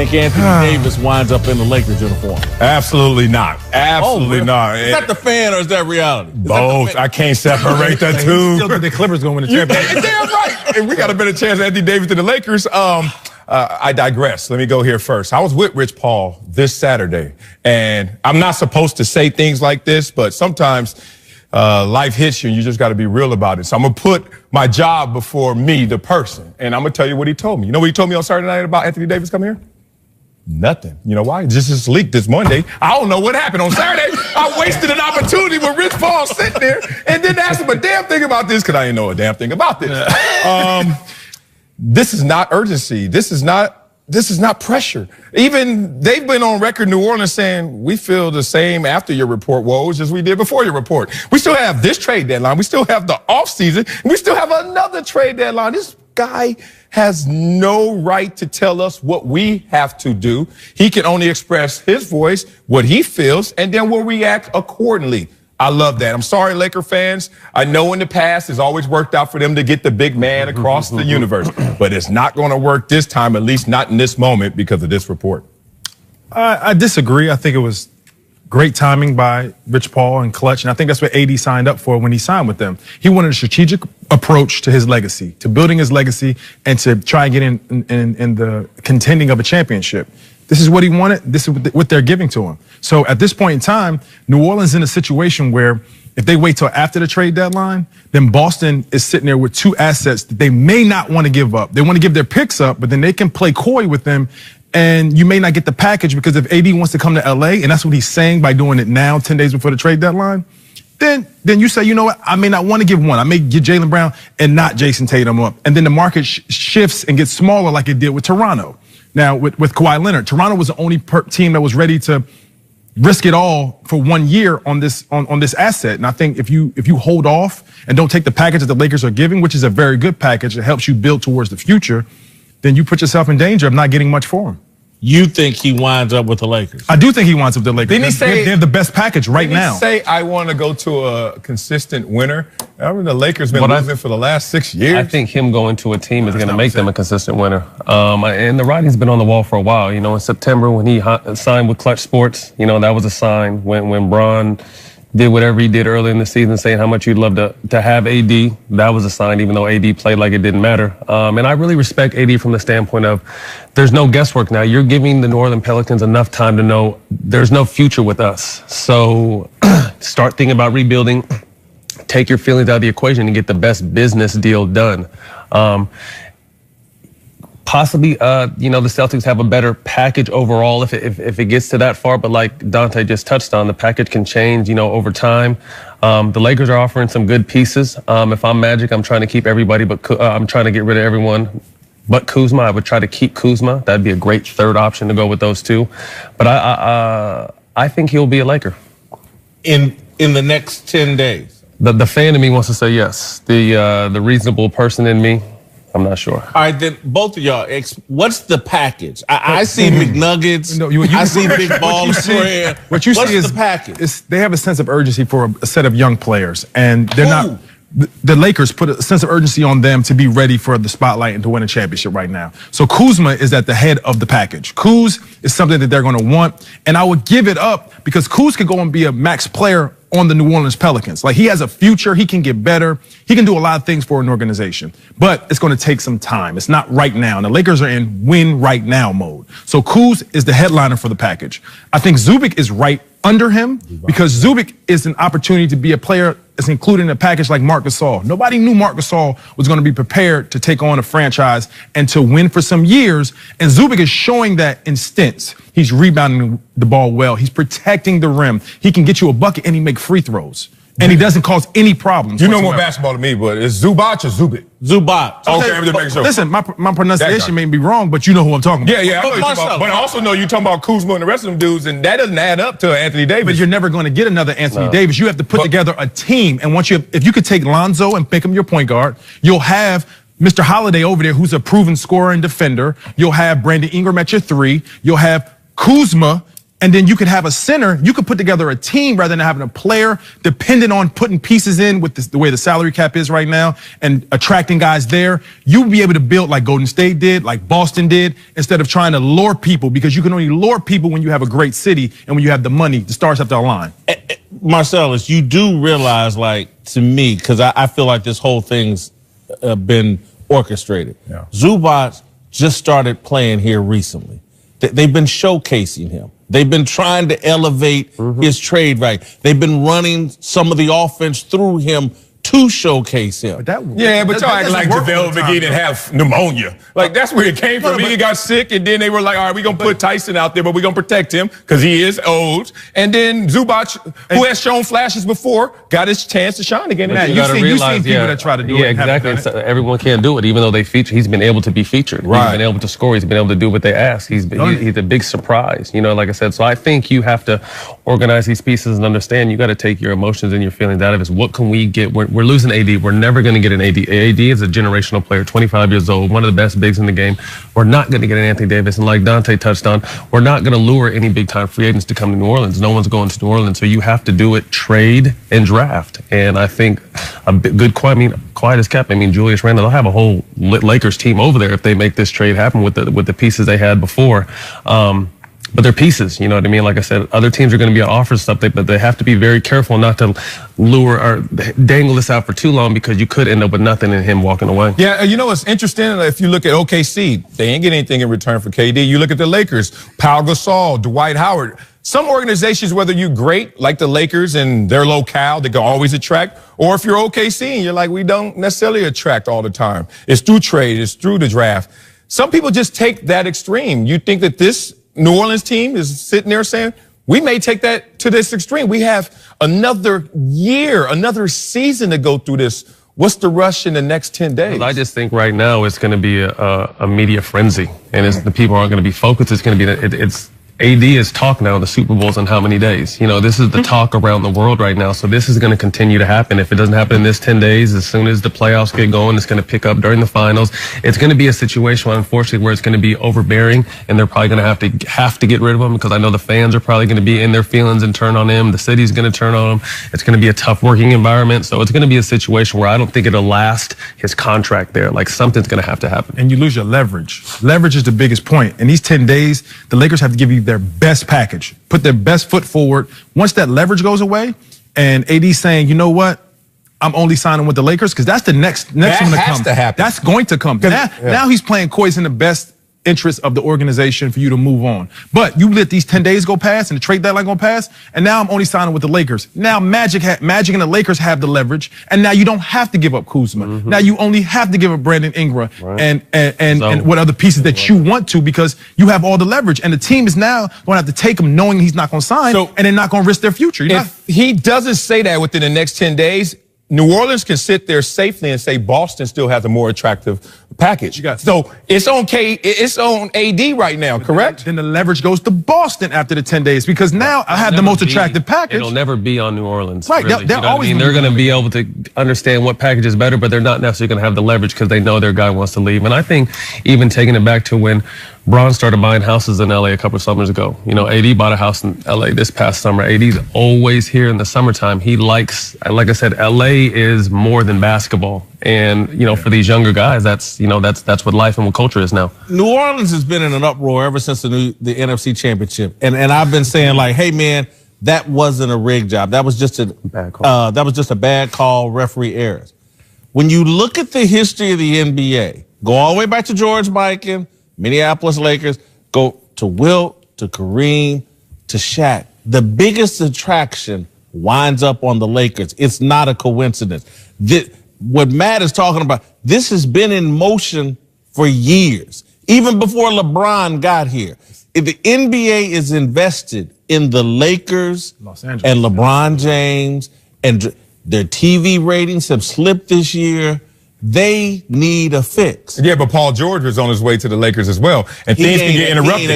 think Anthony Davis winds up in the Lakers uniform? Absolutely not. Absolutely not. Is that the fan or is that reality? Both. I can't separate the two. Still think the Clippers going to win the championship. Damn right. And we got a better chance of Anthony Davis than the Lakers. I digress. Let me go here first. I was with Rich Paul this Saturday, and I'm not supposed to say things like this, but sometimes life hits you and you just got to be real about it. So I'm going to put my job before me, the person, and I'm going to tell you what he told me. You know what he told me on Saturday night about Anthony Davis coming here? Nothing. You know why? Just leaked this Monday. I don't know what happened on Saturday. I wasted an opportunity with Rich Paul sitting there and didn't ask him a damn thing about this because I didn't know a damn thing about this. This is not urgency. This is not pressure. Even they've been on record, New Orleans, saying we feel the same after your report, Woj, as we did before your report. We still have this trade deadline. We still have the offseason. We still have another trade deadline. This guy has no right to tell us what we have to do. He can only express his voice, what he feels, and then we'll react accordingly. I love that. I'm sorry, Laker fans. I know in the past it's always worked out for them to get the big man across the universe, but it's not going to work this time, at least not in this moment, because of this report. I disagree. I think it was great timing by Rich Paul and Clutch, and I think that's what AD signed up for when he signed with them. He wanted a strategic approach to his legacy, to building his legacy, and to try and get in the contending of a championship. This is what he wanted. This is what they're giving to him. So at this point in time, New Orleans is in a situation where if they wait till after the trade deadline, then Boston is sitting there with two assets that they may not want to give up. They want to give their picks up, but then they can play coy with them, and you may not get the package because if AD wants to come to LA, and that's what he's saying by doing it now, 10 days before the trade deadline, then you say, you know what, I may not want to give one. I may get Jaylen Brown and not Jason Tatum up. And then the market shifts and gets smaller like it did with Toronto. Now, with Kawhi Leonard, Toronto was the only team that was ready to risk it all for 1 year on this asset. And I think if you hold off and don't take the package that the Lakers are giving, which is a very good package that helps you build towards the future, then you put yourself in danger of not getting much for him. You think he winds up with the Lakers? I do think he winds up with the Lakers. Didn't he say they have the best package right now? Didn't he say I want to go to a consistent winner? I mean, the Lakers been losing for the last 6 years. I think him going to a team is going to make them a consistent winner. And the writing's been on the wall for a while. You know, in September when he signed with Clutch Sports, you know, that was a sign. When Bron did whatever he did early in the season, saying how much you'd love to have AD, that was a sign, even though AD played like it didn't matter. And I really respect AD from the standpoint of there's no guesswork now. You're giving the New Orleans Pelicans enough time to know there's no future with us. So start thinking about rebuilding, take your feelings out of the equation and get the best business deal done. Possibly, you know, the Celtics have a better package overall if it gets to that far. But like Dante just touched on, the package can change, you know, over time. The Lakers are offering some good pieces. If I'm Magic, I'm trying to keep everybody, but I'm trying to get rid of everyone but Kuzma. I would try to keep Kuzma. That'd be a great third option to go with those two. But I think he'll be a Laker in the next 10 days. The fan in me wants to say yes. The reasonable person in me, I'm not sure. All right, then both of y'all, what's the package? I see McNuggets. No, I see big ballers. What you see is the package? They have a sense of urgency for a set of young players, and they're not. The Lakers put a sense of urgency on them to be ready for the spotlight and to win a championship right now. So Kuzma is at the head of the package. Kuz is something that they're going to want, and I would give it up because Kuz could go and be a max player on the New Orleans Pelicans. Like, he has a future. He can get better. He can do a lot of things for an organization, but it's going to take some time. It's not right now. And the Lakers are in win right now mode. So Kuz is the headliner for the package. I think Zubik is right under him because Zubik is an opportunity to be a player that's included in a package like Marc Gasol. Nobody knew Marc Gasol was going to be prepared to take on a franchise and to win for some years. And Zubik is showing that in stints. He's rebounding the ball well. He's protecting the rim. He can get you a bucket and he make free throws. And he doesn't cause any problems. You know more basketball than me, but is Zubac or Zubik? Zubac. Okay, I'm just making sure. Listen, my pronunciation may be wrong, but you know who I'm talking about. Yeah, I know you're talking about, but I also know you're talking about Kuzma and the rest of them dudes, and that doesn't add up to Anthony Davis. But you're never going to get another Anthony Davis. You have to put together a team, and if you could take Lonzo and pick him your point guard, you'll have Mr. Holiday over there, who's a proven scorer and defender. You'll have Brandon Ingram at your 3. You'll have Kuzma And then you could have a center. You could put together a team rather than having a player dependent on putting pieces in with the way the salary cap is right now and attracting guys there. You'll be able to build like Golden State did, like Boston did, instead of trying to lure people, because you can only lure people when you have a great city and when you have the money. The stars have to align. Marcellus, you do realize, like, to me, because I feel like this whole thing's been orchestrated. Yeah. Zubac just started playing here recently. They've been showcasing him. They've been trying to elevate his trade right. They've been running some of the offense through him to showcase him. But y'all act like JaVale McGee didn't have pneumonia. Like, that's where it came from. He got sick, and then they were like, all right, we're going to put Tyson out there, but we're going to protect him because he is old. And then Zubac, who has shown flashes before, got his chance to shine again. You've seen people that try to do it. Yeah, exactly. Everyone can't do it, even though they feature. He's been able to be featured. Right. He's been able to score. He's been able to do what they ask. He's a big surprise, you know, like I said. So I think you have to organize these pieces and understand you got to take your emotions and your feelings out of it. What can we get? We're losing AD. We're never going to get an AD. AD is a generational player, 25 years old, one of the best bigs in the game. We're not going to get an Anthony Davis. And like Dante touched on, we're not going to lure any big-time free agents to come to New Orleans. No one's going to New Orleans. So you have to do it, trade, and draft. And I think a good, quiet as kept. I mean, Julius Randle, they'll have a whole Lakers team over there if they make this trade happen with the pieces they had before. But they're pieces, you know what I mean? Like I said, other teams are going to be offering stuff, but they have to be very careful not to lure or dangle this out for too long, because you could end up with nothing and him walking away. Yeah, you know what's interesting? If you look at OKC, they ain't get anything in return for KD. You look at the Lakers, Pau Gasol, Dwight Howard. Some organizations, whether you're great, like the Lakers and their locale, they can always attract, or if you're OKC and you're like, we don't necessarily attract all the time. It's through trade, it's through the draft. Some people just take that extreme. You think that this New Orleans team is sitting there saying, we may take that to this extreme. We have another year, another season to go through this. What's the rush in the next 10 days? Well, I just think right now it's going to be a media frenzy, and the people aren't going to be focused. It's going to be AD is talk now. The Super Bowl's in how many days? You know, this is the talk around the world right now. So this is going to continue to happen. If it doesn't happen in this 10 days, as soon as the playoffs get going, it's going to pick up during the finals. It's going to be a situation, unfortunately, where it's going to be overbearing, and they're probably going to have to get rid of him, because I know the fans are probably going to be in their feelings and turn on him. The city's going to turn on him. It's going to be a tough working environment. So it's going to be a situation where I don't think it'll last his contract there. Like, something's going to have to happen. And you lose your leverage. Leverage is the biggest point. In these 10 days, the Lakers have to give you their best package, put their best foot forward. Once that leverage goes away, and AD's saying, you know what, I'm only signing with the Lakers, because that's the next one to come. That has to happen. That's going to come. Now he's playing coy in the best interest of the organization for you to move on. But you let these 10 days go past and the trade deadline go past, and now I'm only signing with the Lakers. Now Magic and the Lakers have the leverage, and now you don't have to give up Kuzma. Now you only have to give up Brandon Ingram and what other pieces that you want to, because you have all the leverage, and the team is now going to have to take him knowing he's not going to sign, and they're not going to risk their future. If he doesn't say that within the next 10 days, New Orleans can sit there safely and say Boston still has a more attractive package. So it's on AD right now, correct? Then the leverage goes to Boston after the 10 days, because now I have the most attractive package. It'll never be on New Orleans. Right. Really. They're always they're going to be able to understand what package is better, but they're not necessarily going to have the leverage because they know their guy wants to leave. And I think even taking it back to when Bron started buying houses in LA a couple of summers ago. You know, AD bought a house in LA this past summer. AD's always here in the summertime. He likes, like I said, LA is more than basketball. And, you know, for these younger guys, that's what life and what culture is now. New Orleans has been in an uproar ever since the NFC Championship. And I've been saying, like, hey, man, that wasn't a rigged job. That was just a bad call. That was just a bad call, referee errors. When you look at the history of the NBA, go all the way back to George Mikan, Minneapolis Lakers, go to Wilt, to Kareem, to Shaq. The biggest attraction winds up on the Lakers. It's not a coincidence. What Matt is talking about, this has been in motion for years, even before LeBron got here. If the NBA is invested in the Lakers and LeBron James, and their TV ratings have slipped this year, they need a fix. Yeah, but Paul George was on his way to the Lakers as well, and things can get interrupted.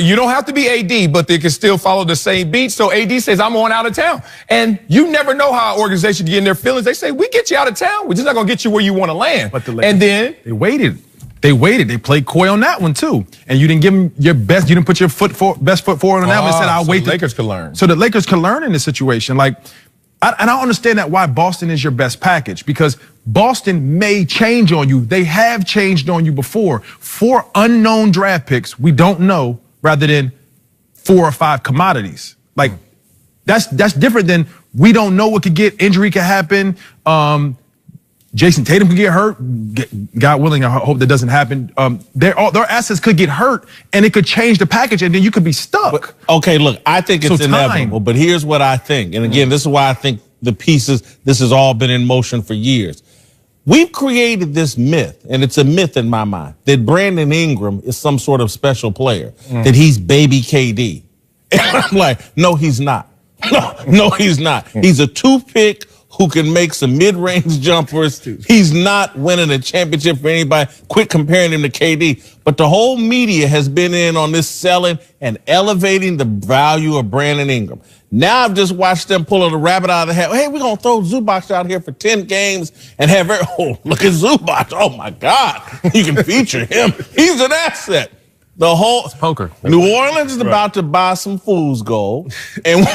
You don't have to be AD, but they can still follow the same beat. So AD says, I'm on out of town. And you never know how an organization get in their feelings. They say, we get you out of town. We're just not going to get you where you want to land. But the Lakers, they waited. They waited. They played coy on that one too, and you didn't give them your best. You didn't put your best foot forward on that one. And said, "I'll wait." The Lakers could learn. So the Lakers could learn in this situation. Like, and I understand that why Boston is your best package, because Boston may change on you. They have changed on you before. 4 unknown draft picks we don't know, rather than 4 or 5 commodities. Like, that's different than we don't know what could get. Injury could happen. Jason Tatum could get hurt. God willing, I hope that doesn't happen. Their assets could get hurt, and it could change the package, and then you could be stuck. Okay, look, I think it's inevitable, but here's what I think. And again, this is why I think this has all been in motion for years. We've created this myth, and it's a myth in my mind, that Brandon Ingram is some sort of special player, that he's baby KD. And I'm like, no, he's not. No, he's not. He's a toothpick who can make some mid-range jumpers. He's not winning a championship for anybody. Quit comparing him to KD. But the whole media has been in on this selling and elevating the value of Brandon Ingram. Now I've just watched them pulling the rabbit out of the hat. Hey, we're going to throw Zubac out here for 10 games and have oh, look at Zubac. Oh, my God. You can feature him. He's an asset. The whole poker. New Orleans is about to buy some fool's gold, and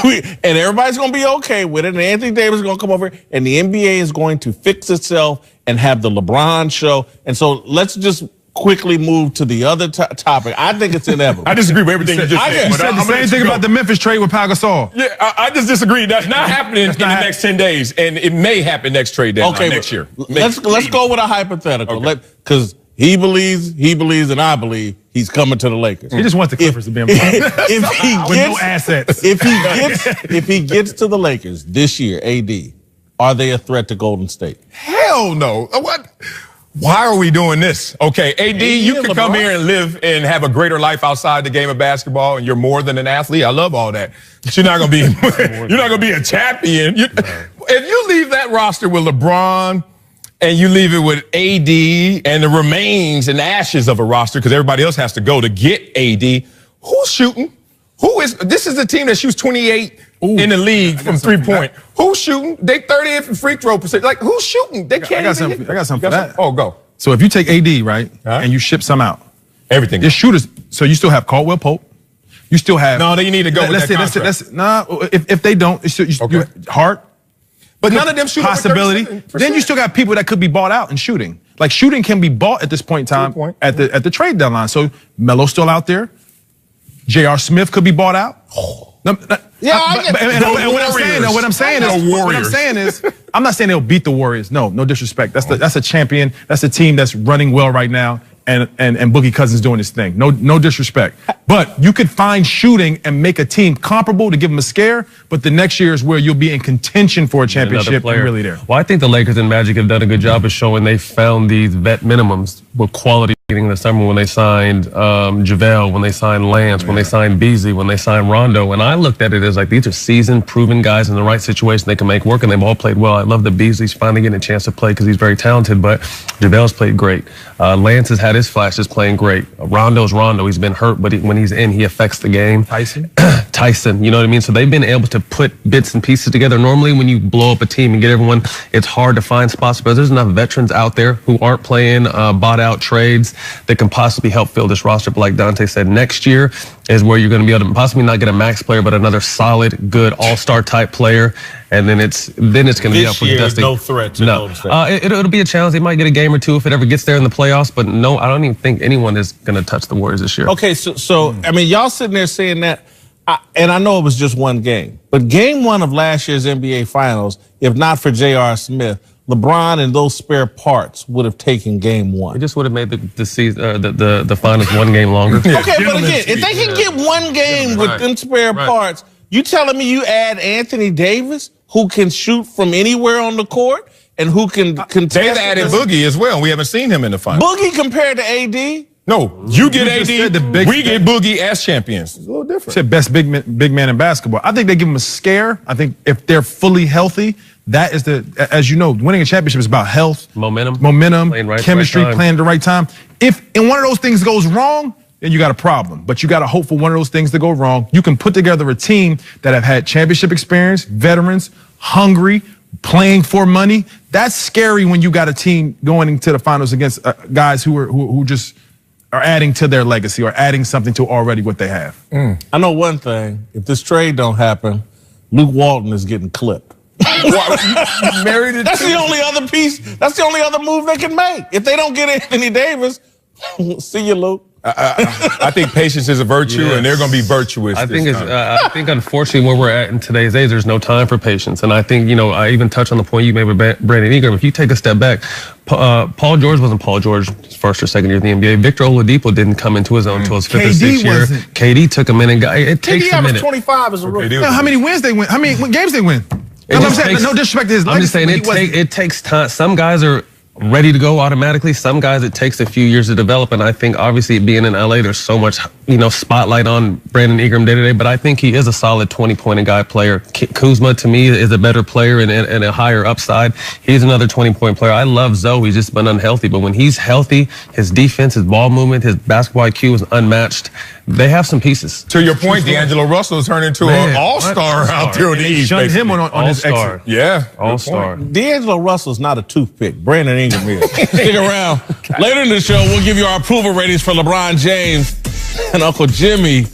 everybody's going to be okay with it. And Anthony Davis is going to come over, and the NBA is going to fix itself and have the LeBron show. And so let's just quickly move to the other topic. I think it's inevitable. I disagree with everything you just said. You said the same thing about the Memphis trade with Pau Gasol. Yeah, I just disagree. That's not happening in the next 10 days, and it may happen next trade deadline next year. Let's go with a hypothetical, because he believes, and I believe he's coming to the Lakers. He just wants the Clippers to be involved. If he gets, with no assets. If he gets to the Lakers this year, AD, are they a threat to Golden State? Hell no. What? Why are we doing this? Okay, AD, you can come here and live and have a greater life outside the game of basketball, and you're more than an athlete. I love all that. But you're not gonna be a champion. If you leave that roster with LeBron, and you leave it with AD and the remains and ashes of a roster, because everybody else has to go to get AD, who's shooting? This is a team that shoots 28 in the league from 3-point. Who's shooting? They 30th in free throw percent. Like, who's shooting? They can't. I got something for that. Oh, go. So if you take AD, right, and you ship some out. Everything. Your shooters, so you still have Caldwell Pope. You still have. No, you need to go with that contract. If they don't, you Hart. But none of them shoot possibility. Then you still got people that could be bought out in shooting. Like, shooting can be bought at this point in time at the trade deadline. So Melo's still out there. J.R. Smith could be bought out. What I'm saying is, I'm not saying they'll beat the Warriors. No disrespect. That's a champion. That's a team that's running well right now. And Boogie Cousins doing his thing. No disrespect. But you could find shooting and make a team comparable to give them a scare, but the next year is where you'll be in contention for a championship and really there. Well, I think the Lakers and Magic have done a good job of showing they found these vet minimums with quality in the summer when they signed JaVale, when they signed Lance, when they signed Beasley, when they signed Rondo. And I looked at it as like, these are seasoned, proven guys in the right situation they can make work, and they've all played well. I love that Beasley's finally getting a chance to play because he's very talented, but JaVale's played great. Lance has had his flashes playing great. Rondo's Rondo. He's been hurt, but when he's in, he affects the game. Tyson, you know what I mean? So they've been able to put bits and pieces together. Normally, when you blow up a team and get everyone, it's hard to find spots, but there's enough veterans out there who aren't playing bought out trades that can possibly help fill this roster. But like Dante said, next year is where you're going to be able to possibly not get a max player, but another solid, good all-star type player. And then it's going to be up for Dusty. No threat to Golden State. It'll be a challenge. They might get a game or two if it ever gets there in the playoffs. But no, I don't even think anyone is going to touch the Warriors this year. Okay, so I mean, y'all sitting there saying that, and I know it was just one game, but game one of last year's NBA Finals, if not for J.R. Smith, LeBron and those spare parts would have taken game one. It just would have made the season, the finals 1 game longer. Okay, but again, if they can get 1 game with them spare parts, you telling me you add Anthony Davis, who can shoot from anywhere on the court and who can contest? They've added Boogie as well. We haven't seen him in the finals. Boogie compared to AD? No, you get AD, we get Boogie as champions. It's a little different. Said best big man in basketball. I think they give him a scare. I think if they're fully healthy, that is as you know, winning a championship is about health, momentum, chemistry, playing at the right time. If one of those things goes wrong, then you got a problem. But you got to hope for one of those things to go wrong. You can put together a team that have had championship experience, veterans, hungry, playing for money. That's scary when you got a team going into the finals against guys who just are adding to their legacy or adding something to already what they have. I know one thing. If this trade don't happen, Luke Walton is getting clipped. Married it That's the only other piece. That's the only other move they can make. If they don't get Anthony Davis, see you, Luke. I think patience is a virtue, Yes. and they're going to be virtuous. I think this it's. time. I think unfortunately where we're at in today's age, there's no time for patience. And I think I even touched on the point you made with Brandon Ingram. If you take a step back, Paul George wasn't Paul George his first or second year in the NBA. Victor Oladipo didn't come into his own until his fifth or sixth year. wasn't. KD took a minute. It takes KD a averaged minute. 25 as a rookie. KD Yeah, how many wins they win? How many games they win? It I'm just saying, takes- no disrespect to his legacy. I'm just saying but he wasn't- it takes time. Some guys are ready to go automatically. Some guys it takes a few years to develop. And I think obviously being in LA, there's so much spotlight on Brandon Ingram day to day. But I think he is a solid 20-point-a-guy player. Kuzma to me is a better player and a higher upside. He's another 20-point player. I love Zoe. He's just been unhealthy. But when he's healthy, his defense, his ball movement, his basketball IQ is unmatched. They have some pieces. To your point, D'Angelo Russell turned into Man, an all-star out there on the East. shunned him basically. on his All-star. exit. Yeah, All-star. D'Angelo Russell's not a toothpick. Brandon Ingram is. Stick around. Later in the show, we'll give you our approval ratings for LeBron James and Uncle Jimmy